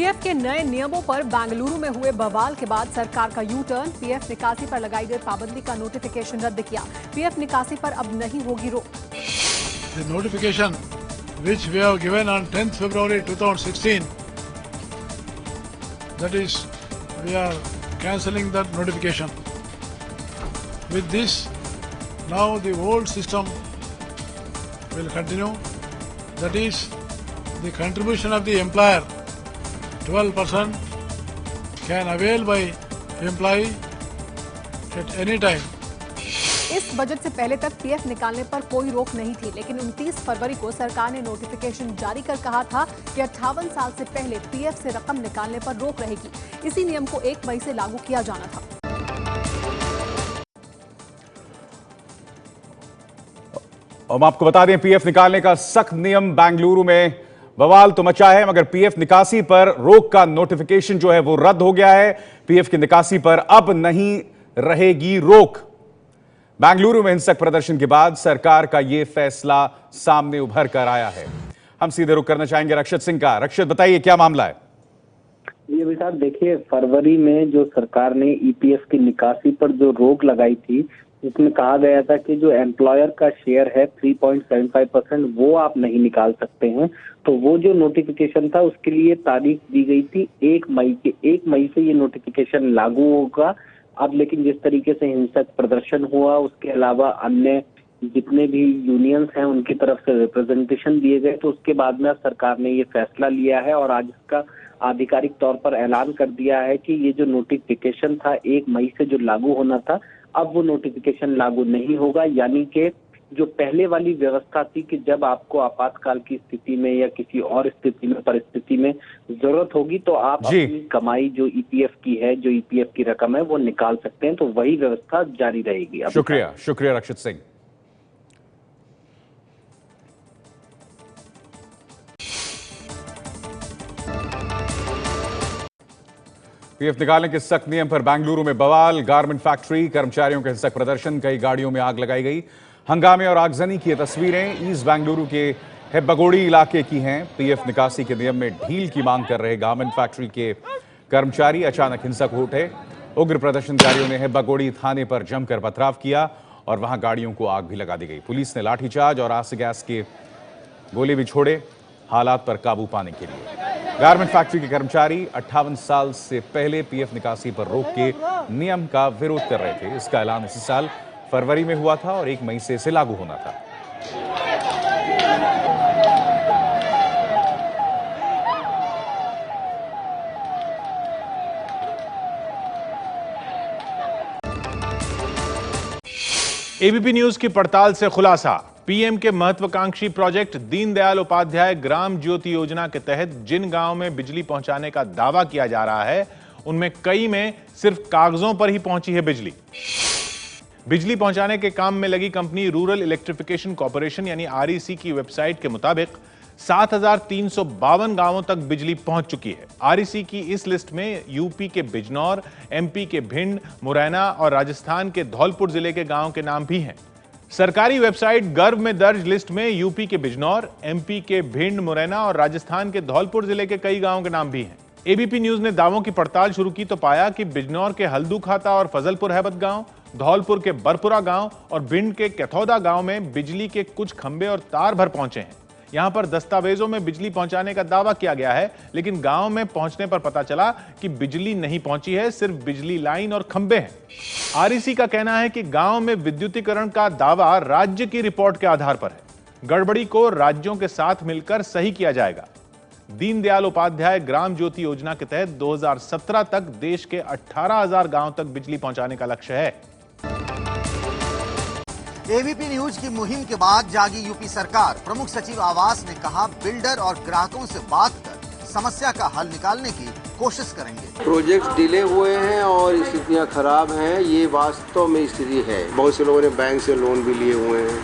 PF के नए नियमों पर बेंगलुरु में हुए बवाल के बाद सरकार का यू टर्न। पीएफ निकासी पर लगाई गई पाबंदी का नोटिफिकेशन रद्द किया। पीएफ निकासी पर अब नहीं होगी रोक। The notification which we have given on 10th February 2016, that is, we are cancelling that notification. With this, now the old system will continue. That is, the contribution of the employer 12% can avail by employee at any time. इस budget से पहले तक PF निकालने पर कोई रोक नहीं थी, लेकिन 29 फरवरी को सरकार ने नोटिफिकेशन जारी कर कहा था कि 58 साल से पहले पीएफ से रकम निकालने पर रोक रहेगी। इसी नियम को 1 मई से लागू किया जाना था। हम आपको बता दें, पीएफ निकालने का सख्त नियम बेंगलुरु में बवाल तो मचा है, मगर पीएफ निकासी पर रोक का नोटिफिकेशन जो है वो रद्द हो गया है। पीएफ की निकासी पर अब नहीं रहेगी रोक। बेंगलुरु में हिंसक प्रदर्शन के बाद सरकार का यह फैसला सामने उभर कर आया है। हम सीधे रुख करना चाहेंगे रक्षित सिंह का। रक्षित, बताइए क्या मामला है? ये भी साहब देखिए, फरवरी में जो सरकार ने ईपीएफ की निकासी पर जो रोक लगाई थी, इसमें कहा गया था कि जो एम्प्लॉयर का शेयर है 3.75% वो आप नहीं निकाल सकते हैं। तो वो जो नोटिफिकेशन था उसके लिए तारीख दी गई थी 1 मई की। 1 मई से ये नोटिफिकेशन लागू होगा। अब लेकिन जिस तरीके से हिंसक प्रदर्शन हुआ, उसके अलावा अन्य जितने भी यूनियंस हैं उनकी तरफ से रिप्रेजेंटेशन दिए गए, तो उसके बाद में सरकार ने ये फैसला लिया है और आज इसका आधिकारिक तौर पर ऐलान कर दिया है कि ये जो नोटिफिकेशन था 1 मई से जो लागू होना था, अब वो नोटिफिकेशन लागू नहीं होगा। यानी कि जो पहले वाली व्यवस्था थी कि जब आपको आपातकाल की स्थिति में या किसी और स्थिति में परिस्थिति में जरूरत होगी तो आप अपनी कमाई जो ईपीएफ की है, जो ईपीएफ की रकम है वो निकाल सकते हैं, तो वही व्यवस्था जारी रहेगी। शुक्रिया रक्षित सिंह। पीएफ निकालने के सख्त नियम पर बेंगलुरु में बवाल। गारमेंट फैक्ट्री कर्मचारियों के हिंसक प्रदर्शन, कई गाड़ियों में आग लगाई गई। हंगामे और आगजनी की तस्वीरें ईस्ट बेंगलुरु के हेब्बागोड़ी इलाके की हैं। पीएफ निकासी के नियम में ढील की मांग कर रहे गारमेंट फैक्ट्री के कर्मचारी अचानक हिंसक हो उठे। उग्र प्रदर्शनकारियों ने हेब्बागोड़ी थाने पर जमकर पथराव किया और वहां गाड़ियों को आग भी लगा दी गई। पुलिस ने लाठीचार्ज और आंसू गैस के गोले भी छोड़े हालात पर काबू पाने के लिए। गारमेंट फैक्ट्री के कर्मचारी 58 साल से पहले पीएफ निकासी पर रोक के नियम का विरोध कर रहे थे। इसका ऐलान इसी साल फरवरी में हुआ था और 1 मई से इसे लागू होना था। एबीपी न्यूज की पड़ताल से खुलासा, पीएम के महत्वाकांक्षी प्रोजेक्ट दीनदयाल उपाध्याय ग्राम ज्योति योजना के तहत जिन गांव में बिजली पहुंचाने का दावा किया जा रहा है, उनमें कई में सिर्फ कागजों पर ही पहुंची है बिजली। बिजली पहुंचाने के काम में लगी कंपनी रूरल इलेक्ट्रिफिकेशन कॉर्पोरेशन यानी आरईसी की वेबसाइट के मुताबिक 7,352 गांवों तक बिजली पहुंच चुकी है। आरईसी की इस लिस्ट में यूपी के बिजनौर, एमपी के भिंड, मुरैना और राजस्थान के धौलपुर जिले के गांवों के नाम भी हैं। सरकारी वेबसाइट गर्व में दर्ज लिस्ट में यूपी के बिजनौर, एमपी के भिंड, मुरैना और राजस्थान के धौलपुर जिले के कई गांवों के नाम भी हैं। एबीपी न्यूज ने दावों की पड़ताल शुरू की तो पाया कि बिजनौर के हल्दू खाता और फजलपुर हैबत गांव, धौलपुर के बरपुरा गांव और भिंड के कैथौदा गांव में बिजली के कुछ खंभे और तार भर पहुंचे हैं। यहां पर दस्तावेजों में बिजली पहुंचाने का दावा किया गया है, लेकिन गांव में पहुंचने पर पता चला कि बिजली नहीं पहुंची है, सिर्फ बिजली लाइन और खंभे हैं। आरईसी का कहना है कि गांव में विद्युतीकरण का दावा राज्य की रिपोर्ट के आधार पर है। गड़बड़ी को राज्यों के साथ मिलकर सही किया जाएगा। दीनदयाल उपाध्याय ग्राम ज्योति योजना के तहत 2017 तक देश के 18,000 गांव तक बिजली पहुंचाने का लक्ष्य है। एबीपी न्यूज की मुहिम के बाद जागी यूपी सरकार। प्रमुख सचिव आवास ने कहा, बिल्डर और ग्राहकों से बात कर समस्या का हल निकालने की कोशिश करेंगे। प्रोजेक्ट डिले हुए हैं और स्थितियां खराब हैं, ये वास्तव में स्थिति है। बहुत से लोगों ने बैंक से लोन भी लिए हुए हैं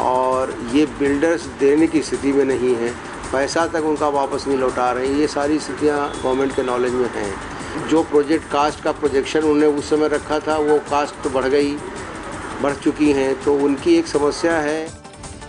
और ये बिल्डर्स देने की स्थिति में नहीं है, पैसा तक उनका वापस नहीं लौटा रहे हैं। ये सारी स्थितियां गवर्नमेंट के नॉलेज में हैं। जो प्रोजेक्ट कास्ट का प्रोजेक्शन उन्होंने उस समय रखा था, वो कास्ट तो बढ़ चुकी हैं, तो उनकी एक समस्या है।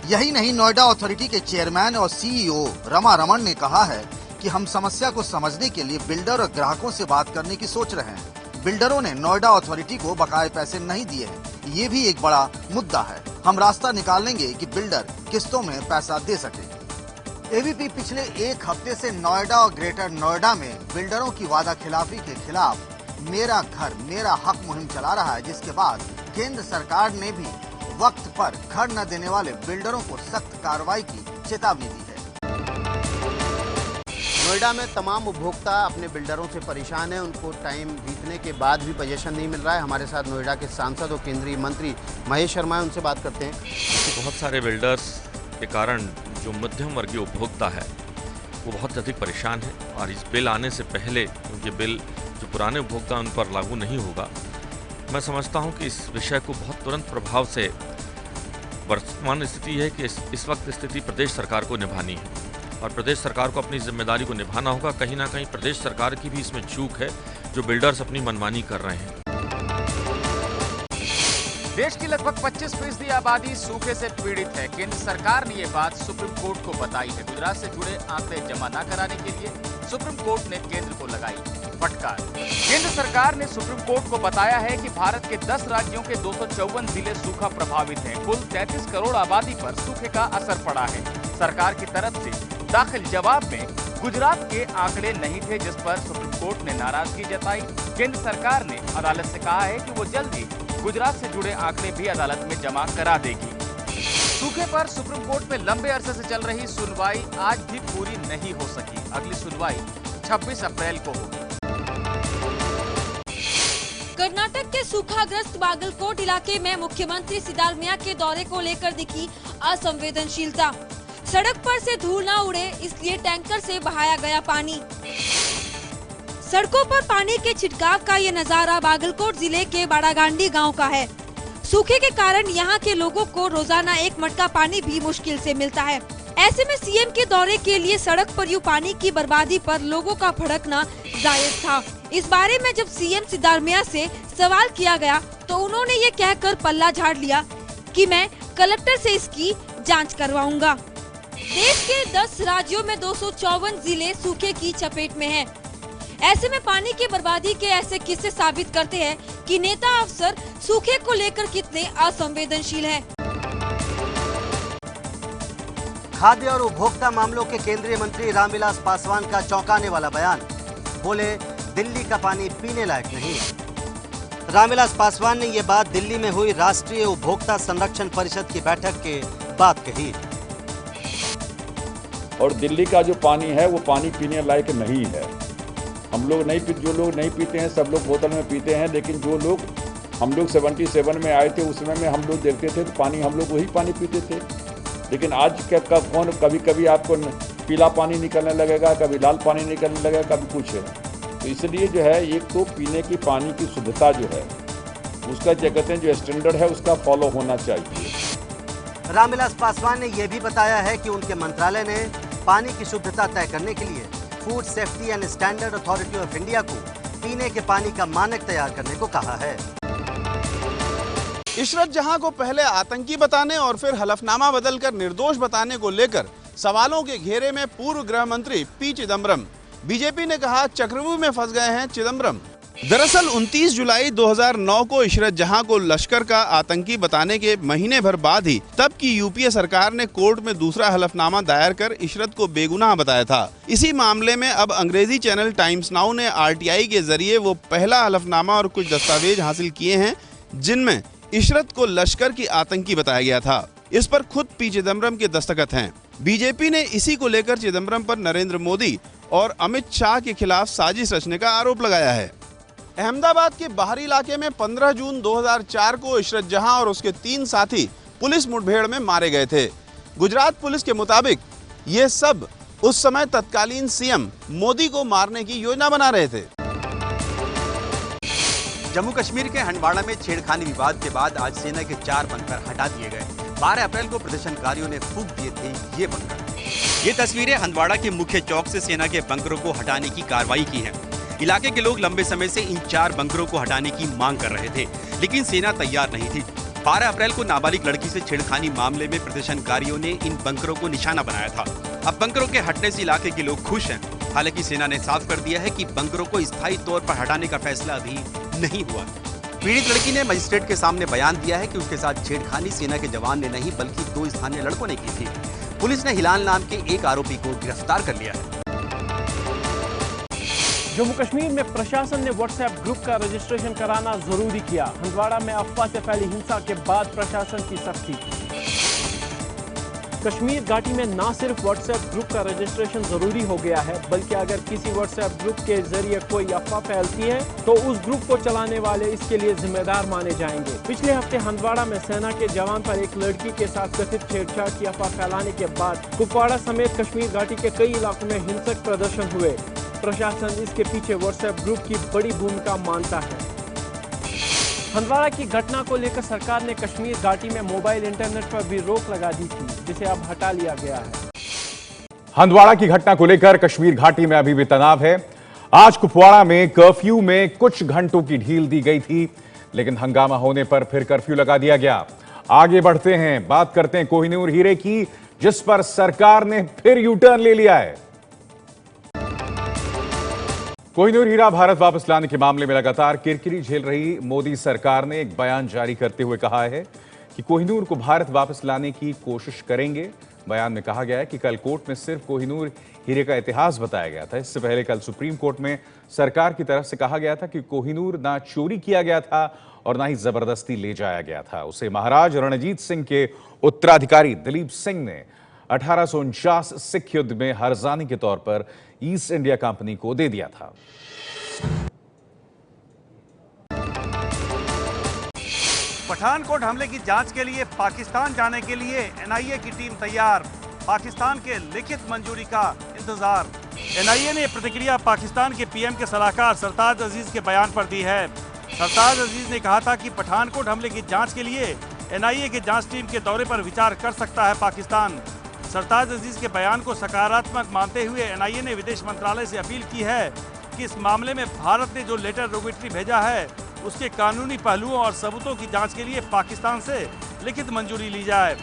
यही नहीं, नोएडा अथॉरिटी के चेयरमैन और सीईओ रमा रमन ने कहा है कि कि हम समस्या को समझने के लिए बिल्डर और ग्राहकों से बात करने की सोच रहे हैं। बिल्डरों ने नोएडा अथॉरिटी को बकाये पैसे नहीं दिए हैं, ये भी एक बड़ा मुद्दा है। हम रास्ता निकालेंगे कि बिल्डर किस्तों में पैसा दे सके। एबीपी पिछले एक हफ्ते से नोएडा और ग्रेटर नोएडा में बिल्डरों की वादा खिलाफी के खिलाफ मेरा घर मेरा हक मुहिम चला रहा है, जिसके बाद केंद्र सरकार ने भी वक्त पर घर न देने वाले बिल्डरों को सख्त कार्रवाई की चेतावनी दी है। नोएडा में तमाम उपभोक्ता अपने बिल्डरों से परेशान हैं। उनको टाइम बीतने के बाद भी पोजीशन नहीं मिल रहा है। हमारे साथ नोएडा के सांसद और केंद्रीय मंत्री महेश शर्मा है, उनसे बात करते हैं। बहुत सारे बिल्डर्स के कारण जो मध्यम वर्गीय उपभोक्ता है वो बहुत अधिक परेशान है, और इस बिल आने से पहले क्योंकि बिल जो पुराने उपभोक्ता उन पर लागू नहीं होगा, मैं समझता हूं कि इस विषय को बहुत तुरंत प्रभाव से, वर्तमान स्थिति है कि इस वक्त स्थिति प्रदेश सरकार को निभानी है, और प्रदेश सरकार को अपनी जिम्मेदारी को निभाना होगा। कहीं ना कहीं प्रदेश सरकार की भी इसमें चूक है, जो बिल्डर्स अपनी मनमानी कर रहे हैं। देश की लगभग 25% आबादी सूखे से पीड़ित है। केंद्र सरकार ने ये बात सुप्रीम कोर्ट को बताई है। गुजरात से जुड़े आंकड़े जमा न कराने के लिए सुप्रीम कोर्ट ने केंद्र को लगाई फटकार। केंद्र सरकार ने सुप्रीम कोर्ट को बताया है कि भारत के 10 राज्यों के 254 जिले सूखा प्रभावित हैं। कुल 33 करोड़ आबादी पर सूखे का असर पड़ा है। सरकार की तरफ से दाखिल जवाब में गुजरात के आंकड़े नहीं थे, जिस पर सुप्रीम कोर्ट ने नाराजगी जताई। केंद्र सरकार ने अदालत से कहा है कि वो जल्द ही गुजरात से जुड़े आंकड़े भी अदालत में जमा करा देगी। सूखे पर सुप्रीम कोर्ट में लंबे अरसे से चल रही सुनवाई आज भी पूरी नहीं हो सकी। अगली सुनवाई 26 अप्रैल को होगी। कर्नाटक के सूखाग्रस्त बागलकोट इलाके में मुख्यमंत्री सिद्धारमैया के दौरे को लेकर दिखी असंवेदनशीलता। सड़क पर से धूल न उड़े, इसलिए टैंकर से बहाया गया पानी। सड़कों पर पानी के छिड़काव का ये नजारा बागलकोट जिले के बाड़ागांडी गांव का है। सूखे के कारण यहाँ के लोगों को रोजाना एक मटका पानी भी मुश्किल से मिलता है। ऐसे में सीएम के दौरे के लिए सड़क पर यूं पानी की बर्बादी पर लोगों का भड़कना जायज था। इस बारे में जब सीएम सिद्धारमैया से सवाल किया गया तो उन्होंने ये कहकर पल्ला झाड़ लिया कि मैं कलेक्टर से इसकी जाँच करवाऊंगा। देश के 10 राज्यों में 254 जिले सूखे की चपेट में हैं। ऐसे में पानी की बर्बादी के ऐसे किस्से साबित करते हैं कि नेता अफसर सूखे को लेकर कितने असंवेदनशील हैं। खाद्य और उपभोक्ता मामलों के केंद्रीय मंत्री रामविलास पासवान का चौंकाने वाला बयान। बोले, दिल्ली का पानी पीने लायक नहीं है। रामविलास पासवान ने ये बात दिल्ली में हुई राष्ट्रीय उपभोक्ता संरक्षण परिषद की बैठक के बाद कही। और दिल्ली का जो पानी है वो पानी पीने लायक नहीं है। हम लोग नहीं पीते, जो लोग नहीं पीते हैं सब लोग बोतल में पीते हैं, लेकिन जो लोग, हम लोग 77 में आए थे, उस समय में हम लोग देखते थे तो पानी, हम लोग वही पानी पीते थे। लेकिन आज क्या कौन, कभी कभी आपको पीला पानी निकलने लगेगा, कभी लाल पानी निकलने लगेगा, कभी कुछ है। तो इसलिए जो है, एक तो पीने की पानी की शुद्धता जो है उसका क्या कहते हैं, जो स्टैंडर्ड है उसका फॉलो होना चाहिए। रामविलास पासवान ने यह भी बताया है कि उनके मंत्रालय ने पानी की शुद्धता तय करने के लिए food safety and standard authority of India को पीने के पानी का मानक तैयार करने को कहा है। इशरत जहां को पहले आतंकी बताने और फिर हलफनामा बदलकर निर्दोष बताने को लेकर सवालों के घेरे में पूर्व गृह मंत्री पी चिदम्बरम। बीजेपी ने कहा, चक्रव्यूह में फंस गए हैं चिदम्बरम। दरअसल 29 जुलाई 2009 को इशरत जहां को लश्कर का आतंकी बताने के महीने भर बाद ही तब की यूपीए सरकार ने कोर्ट में दूसरा हलफनामा दायर कर इशरत को बेगुनाह बताया था। इसी मामले में अब अंग्रेजी चैनल टाइम्स नाउ ने आरटीआई के जरिए वो पहला हलफनामा और कुछ दस्तावेज हासिल किए हैं जिनमें इशरत को लश्कर की आतंकी बताया गया था। इस पर खुद पी चिदम्बरम के दस्तखत हैं। बीजेपी ने इसी को लेकर चिदम्बरम पर नरेंद्र मोदी और अमित शाह के खिलाफ साजिश रचने का आरोप लगाया है। अहमदाबाद के बाहरी इलाके में 15 जून 2004 को इशरत जहां और उसके 3 साथी पुलिस मुठभेड़ में मारे गए थे। गुजरात पुलिस के मुताबिक ये सब उस समय तत्कालीन सीएम मोदी को मारने की योजना बना रहे थे। जम्मू कश्मीर के हंडवाड़ा में छेड़खानी विवाद के बाद आज सेना के 4 बंकर हटा दिए गए। 12 अप्रैल को प्रदर्शनकारियों ने फूंक दिए थे ये बंकर। ये तस्वीरें हंदवाड़ा के मुख्य चौक से सेना के बंकरों को हटाने की कार्रवाई की है। इलाके के लोग लंबे समय से इन 4 बंकरों को हटाने की मांग कर रहे थे, लेकिन सेना तैयार नहीं थी। 12 अप्रैल को नाबालिग लड़की से छेड़खानी मामले में प्रदर्शनकारियों ने इन बंकरों को निशाना बनाया था। अब बंकरों के हटने से इलाके के लोग खुश हैं। हालांकि सेना ने साफ कर दिया है कि बंकरों को स्थायी तौर पर हटाने का फैसला अभी नहीं हुआ। पीड़ित लड़की ने मजिस्ट्रेट के सामने बयान दिया है कि उसके साथ छेड़खानी सेना के जवान ने नहीं बल्कि 2 स्थानीय लड़कों ने की थी। पुलिस ने हिलाल नाम के एक आरोपी को गिरफ्तार कर लिया है। जम्मू कश्मीर में प्रशासन ने व्हाट्सएप ग्रुप का रजिस्ट्रेशन कराना जरूरी किया। हंदवाड़ा में अफवाह से फैली हिंसा के बाद प्रशासन की सख्ती। कश्मीर घाटी में न सिर्फ व्हाट्सएप ग्रुप का रजिस्ट्रेशन जरूरी हो गया है, बल्कि अगर किसी व्हाट्सएप ग्रुप के जरिए कोई अफवाह फैलती है तो उस ग्रुप को चलाने वाले इसके लिए जिम्मेदार माने जाएंगे। पिछले हफ्ते हंदवाड़ा में सेना के जवान पर एक लड़की के साथ कथित छेड़छाड़ की अफवाह फैलाने के बाद कुपवाड़ा समेत कश्मीर घाटी के कई इलाकों में हिंसक प्रदर्शन हुए। प्रशासन इसके पीछे व्हाट्सएप ग्रुप की बड़ी भूमिका मानता है। हंदवाड़ा की घटना को लेकर सरकार ने कश्मीर घाटी में मोबाइल इंटरनेट पर भी रोक लगा दी थी, जिसे अब हटा लिया गया है। हंदवाड़ा की घटना को लेकर कश्मीर घाटी में अभी भी तनाव है। आज कुपवाड़ा में कर्फ्यू में कुछ घंटों की ढील दी गई थी, लेकिन हंगामा होने पर फिर कर्फ्यू लगा दिया गया। आगे बढ़ते हैं, बात करते हैं कोहिनूर हीरे की, जिस पर सरकार ने फिर यू टर्न ले लिया है। कोहिनूर हीरा भारत वापस लाने के मामले में लगातार किरकिरी झेल रही मोदी सरकार ने एक बयान जारी करते हुए कहा है कि कोहिनूर को भारत वापस लाने की कोशिश करेंगे। बयान में कहा गया है कि कल कोर्ट में सिर्फ कोहिनूर हीरे का इतिहास बताया गया था। इससे पहले कल सुप्रीम कोर्ट में सरकार की तरफ से कहा गया था कि कोहिनूर ना चोरी किया गया था और ना ही जबरदस्ती ले जाया गया था। उसे महाराज रणजीत सिंह के उत्तराधिकारी दिलीप सिंह ने 1849 सिख युद्ध में हरजानी के तौर पर ईस्ट इंडिया कंपनी को दे दिया था। पठानकोट हमले की जांच के लिए पाकिस्तान जाने के लिए एनआईए की टीम तैयार, पाकिस्तान के लिखित मंजूरी का इंतजार। एनआईए ने प्रतिक्रिया पाकिस्तान के पीएम के सलाहकार सरताज अजीज के बयान पर दी है। सरताज अजीज ने कहा था कि पठानकोट हमले की जांच के लिए एनआईए की जांच टीम के दौरे पर विचार कर सकता है पाकिस्तान। सरताज अजीज के बयान को सकारात्मक मानते हुए एनआईए ने विदेश मंत्रालय से अपील की है कि इस मामले में भारत ने जो लेटर रोगेटरी भेजा है उसके कानूनी पहलुओं और सबूतों की जांच के लिए पाकिस्तान से लिखित मंजूरी ली जाए।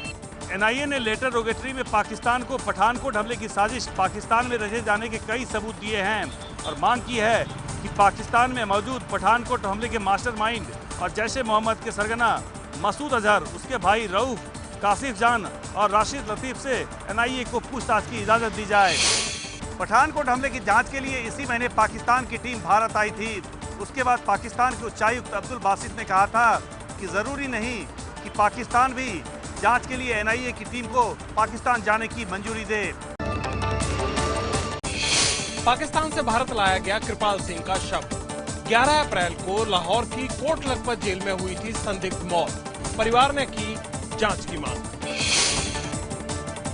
एनआईए ने लेटर रोगेटरी में पाकिस्तान को पठानकोट हमले की साजिश पाकिस्तान में रचे जाने के कई सबूत दिए हैं और मांग की है कि पाकिस्तान में मौजूद पठानकोट हमले के मास्टरमाइंड और जैश ए मोहम्मद के सरगना मसूद अजहर, उसके भाई रऊफ, कासिफ जान और राशिद लतीफ से एनआईए को पूछताछ की इजाजत दी जाए। पठानकोट हमले की जांच के लिए इसी महीने पाकिस्तान की टीम भारत आई थी। उसके बाद पाकिस्तान के उच्चायुक्त अब्दुल बासित ने कहा था कि जरूरी नहीं कि पाकिस्तान भी जांच के लिए एनआईए की टीम को पाकिस्तान जाने की मंजूरी दे। पाकिस्तान से भारत लाया गया कृपाल सिंह का शव। 11 अप्रैल को लाहौर की कोट लखपत जेल में हुई थी संदिग्ध मौत। परिवार ने की जांच की मांग।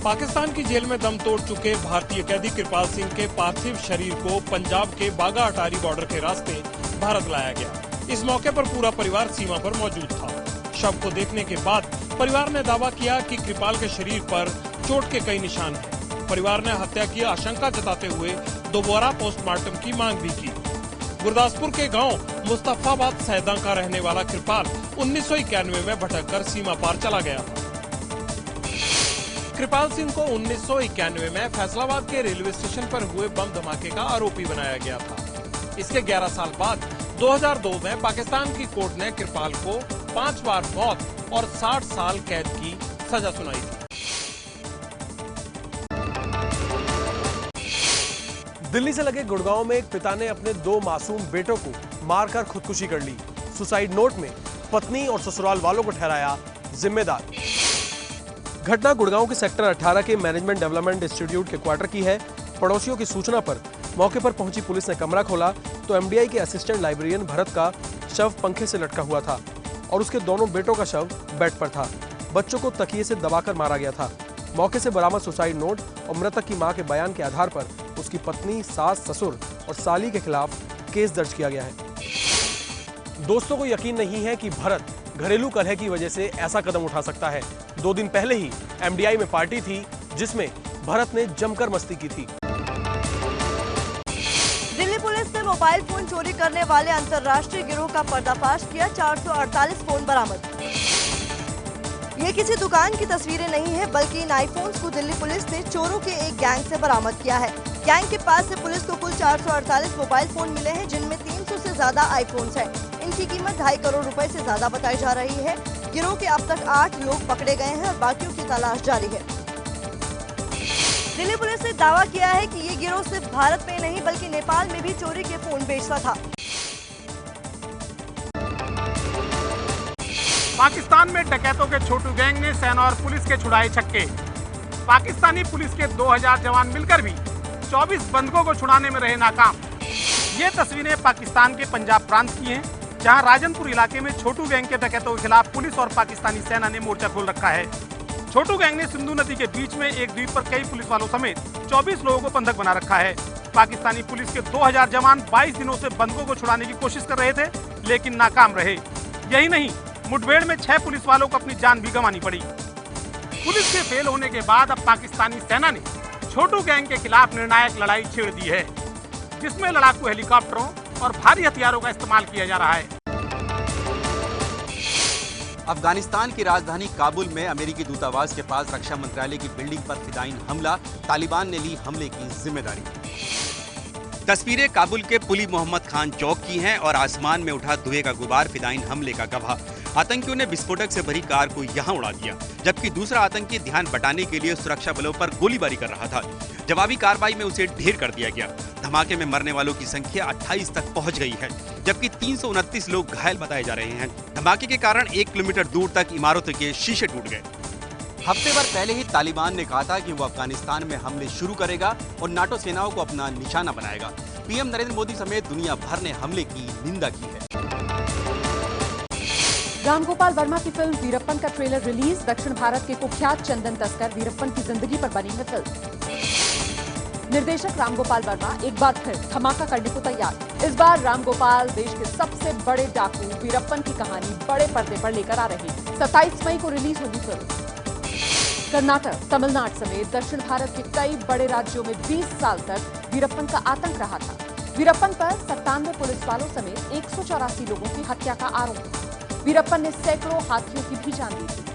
पाकिस्तान की जेल में दम तोड़ चुके भारतीय कैदी कृपाल सिंह के पार्थिव शरीर को पंजाब के बागा अटारी बॉर्डर के रास्ते भारत लाया गया। इस मौके पर पूरा परिवार सीमा पर मौजूद था। शव को देखने के बाद परिवार ने दावा किया कि कृपाल के शरीर पर चोट के कई निशान हैं। परिवार ने हत्या की आशंका जताते हुए दोबारा पोस्टमार्टम की मांग भी की। गुरदासपुर के गांव मुस्तफाबाद सैदा का रहने वाला कृपाल 1991 में भटककर सीमा पार चला गया था। कृपाल सिंह को 1991 में फैसलाबाद के रेलवे स्टेशन पर हुए बम धमाके का आरोपी बनाया गया था। इसके 11 साल बाद 2002 में पाकिस्तान की कोर्ट ने कृपाल को 5 बार मौत और 60 साल कैद की सजा सुनाई थी। दिल्ली से लगे गुड़गांव में एक पिता ने अपने 2 मासूम बेटों को मारकर खुदकुशी कर ली। सुसाइड नोट में पत्नी और ससुराल वालों को ठहराया जिम्मेदार। घटना गुड़गांव के सेक्टर 18 के मैनेजमेंट डेवलपमेंट इंस्टीट्यूट के क्वार्टर की है। पड़ोसियों की सूचना पर मौके पर पहुंची पुलिस ने कमरा खोला तो एमडीआई के असिस्टेंट लाइब्रेरियन भरत का शव पंखे से लटका हुआ था और उसके दोनों बेटों का शव बेड पर था। बच्चों को तकिए से दबाकर मारा गया था। मौके से बरामद सुसाइड नोट और मृतक की मां के बयान के आधार पर उसकी पत्नी, सास, ससुर और साली के खिलाफ केस दर्ज किया गया है। दोस्तों को यकीन नहीं है कि भरत घरेलू कलह की वजह से ऐसा कदम उठा सकता है। 2 दिन पहले ही एमडीआई में पार्टी थी जिसमें भरत ने जमकर मस्ती की थी। दिल्ली पुलिस ने मोबाइल फोन चोरी करने वाले अंतर्राष्ट्रीय गिरोह का पर्दाफाश किया। 448 फोन बरामद। ये किसी दुकान की तस्वीरें नहीं है, बल्कि इन आईफोन्स को दिल्ली पुलिस ने चोरों के एक गैंग से बरामद किया है। गैंग के पास से पुलिस को कुल 448 मोबाइल फोन मिले हैं, जिनमें 300 से ज्यादा आईफोन्स हैं। इनकी कीमत 2.5 करोड़ रुपए से ज्यादा बताई जा रही है। गिरोह के अब तक 8 लोग पकड़े गए हैं और बाकियों की तलाश जारी है। दिल्ली पुलिस ने दावा किया है कि ये गिरोह सिर्फ भारत में नहीं बल्कि नेपाल में भी चोरी के फोन बेचता था। पाकिस्तान में डकैतों के छोटू गैंग ने सेना और पुलिस के छुड़ाए छक्के। पाकिस्तानी पुलिस के 2000 जवान मिलकर भी 24 बंधकों को छुड़ाने में रहे नाकाम। ये तस्वीरें पाकिस्तान के पंजाब प्रांत की हैं, जहां राजनपुर इलाके में छोटू गैंग के डकैतों के खिलाफ पुलिस और पाकिस्तानी सेना ने मोर्चा खोल रखा है। छोटू गैंग ने सिंधु नदी के बीच में एक द्वीप पर कई पुलिस वालों समेत 24 लोगों को बंधक बना रखा है। पाकिस्तानी पुलिस के 2000 जवान 22 दिनों से बंधकों को छुड़ाने की कोशिश कर रहे थे, लेकिन नाकाम रहे। यही नहीं, मुठभेड़ में 6 पुलिस वालों को अपनी जान भी गंवानी पड़ी। पुलिस के फेल होने के बाद अब पाकिस्तानी सेना ने छोटू गैंग के खिलाफ निर्णायक लड़ाई छेड़ दी है, जिसमें लड़ाकू हेलीकॉप्टरों और भारी हथियारों का इस्तेमाल किया जा रहा है। अफगानिस्तान की राजधानी काबुल में अमेरिकी दूतावास के पास रक्षा मंत्रालय की बिल्डिंग पर फिदायीन हमला, तालिबान ने ली हमले की जिम्मेदारी। तस्वीरें काबुल के पुली मोहम्मद खान चौक की हैं और आसमान में उठा धुएं का गुबार फिदायीन हमले का गवाह। आतंकियों ने विस्फोटक से भरी कार को यहां उड़ा दिया, जबकि दूसरा आतंकी ध्यान बटाने के लिए सुरक्षा बलों पर गोलीबारी कर रहा था। जवाबी कार्रवाई में उसे ढेर कर दिया गया। धमाके में मरने वालों की संख्या 28 तक पहुंच गई है, जबकि 329 लोग घायल बताए जा रहे हैं। धमाके के कारण 1 किलोमीटर दूर तक इमारतों के शीशे टूट गए। हफ्ते भर पहले ही तालिबान ने कहा था कि वो अफगानिस्तान में हमले शुरू करेगा और नाटो सेनाओं को अपना निशाना बनाएगा। पीएम नरेंद्र मोदी समेत दुनिया भर ने हमले की निंदा की है। रामगोपाल वर्मा की फिल्म वीरप्पन का ट्रेलर रिलीज। दक्षिण भारत के कुख्यात चंदन तस्कर वीरप्पन की जिंदगी पर बनी है फिल्म। निर्देशक रामगोपाल वर्मा एक बार फिर धमाका करने को तैयार। इस बार रामगोपाल देश के सबसे बड़े डाकू वीरप्पन की कहानी बड़े पर्दे पर लेकर आ रहे हैं। 27 मई को रिलीज होगी फिल्म। कर्नाटक, तमिलनाडु समेत दक्षिण भारत के कई बड़े राज्यों में 20 साल तक वीरप्पन का आतंक रहा था। वीरप्पन पर 97 पुलिस वालों समेत 184 लोगों की हत्या का आरोप था। वीरप्पन ने सैकड़ों हाथियों की भी जान दी थी।